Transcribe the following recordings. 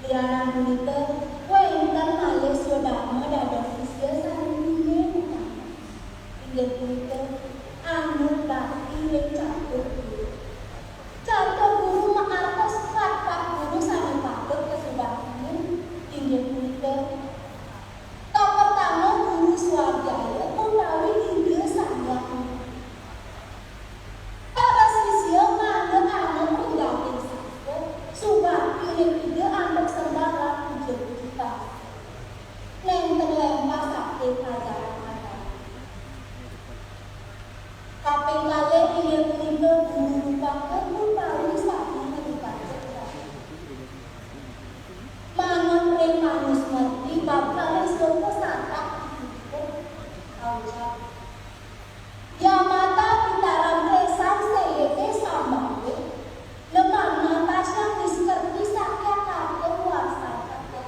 Diana Bunita, wenten malih swadharma dados sisya saringe inggih punika anut bakti ing catur guru. Catur guru maartos papat guru sami patut kesuwargan inggih punika pertama guru swadaya utawi Ida Sangyang. Para sisya manut anut pengganti sastra subakti ing Ida anut sembara puji kita. Nenten lempah sakti ajaran agama. Kaping kalih inggih punika guru rupaken utawi sami dipancet. Manut ing manusmrti bab kalih sloka satak aucap. Yamata pitaram resan selete sambawe lemana tasya diskerti sakya kate wasatake.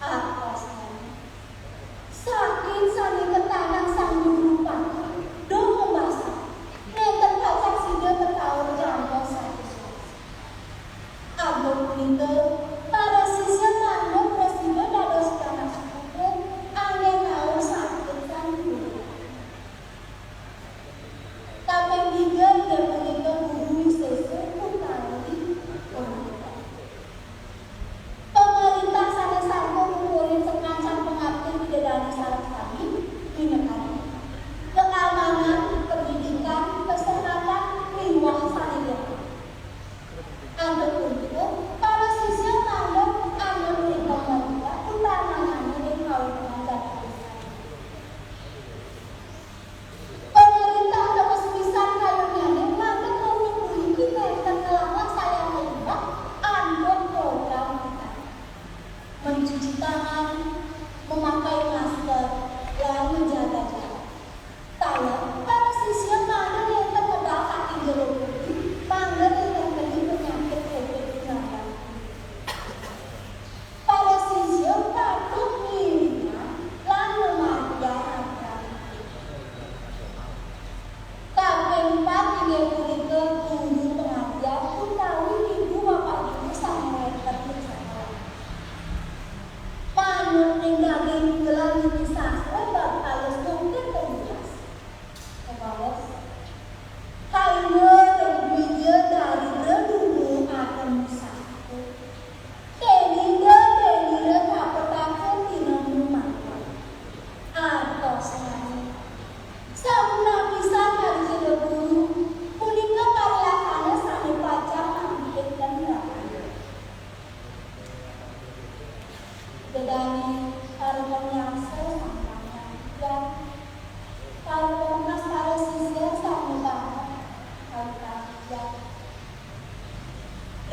Atasnya saking sani ketanan sang guru pakai do membasa nenten kacak sida berkaur jangkau satu. Agung punika para sisya manut presida dados kana suku angin kaur sakit sang guru. Kaping tiga inggih punika guru sese utawi pemerintah. Pemerintah sanes sampun ngumpulin sekancan pengabdi bidadari sareng sami minangkani keamanan, pendidikan, kesehatan, riwah saliyane. Anggep punika para sisya manut anut ing pemerintah utamane ing kawitan dadi. Pemerintah terus pisan kayunane manut mimpi nenten kelawan saya menyimak anut program kita. Mencuci tangan, memakai masker, dan menjaga jarak. Saya para sisya manut nenten medal kaki jero putih, manut nenten penyakit COVID-19. Para sisya patut ngiringan lan memadai kaping 4 inggih punika guru pengajar utawi ibu bapak ibu sangreter bersama. Manut ing daging gelar niti sastra bab alus mungkin kemudian. Kebawas kaino widya dari dulu akan satu. Keninga kapetaken tinambu mata. Atos nani. Sampuna pisan dari jero guru punika karyakane sami pajang ambien dan rakyat. Dedane karupan yangsa sampanya dan karupan mas para sisya sami tangan karupan dan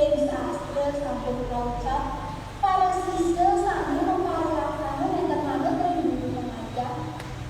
ing sastra sampun kaucap para sisya sami memaryakane nenten manut ing guru pengajar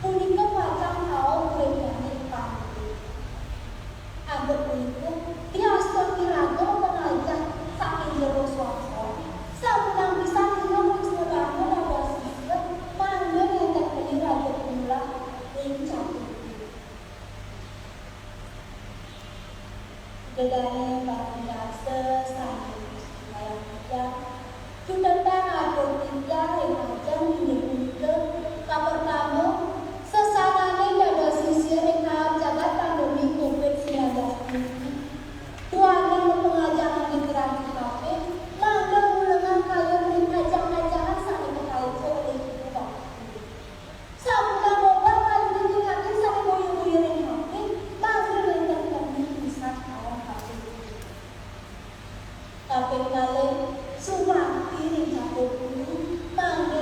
punika wacang kaum benyane panggung. Anggep punika diasta kiraga pengajar saking jero swasta sampun pisan inung swadharma dados siswa manut nenten peniraga kula ing catur. Dedane parindase saking layang ajang Tuntutan atur tiga ing ajang inggih punika kapertama sesanane dados sisya ing jagat pandemi COVID-19 ini. Duaning pengajaran pikiran kabeh langgeng ulengan kaliyan ing ajang-ajangan sami kekaito ing waktu. Sampun moga kaliyan dingaken sami boyo-boyo ing hati mangke nenten kami bisa kawan kabeh. Kaping kalih sumakti ing catur guru mangke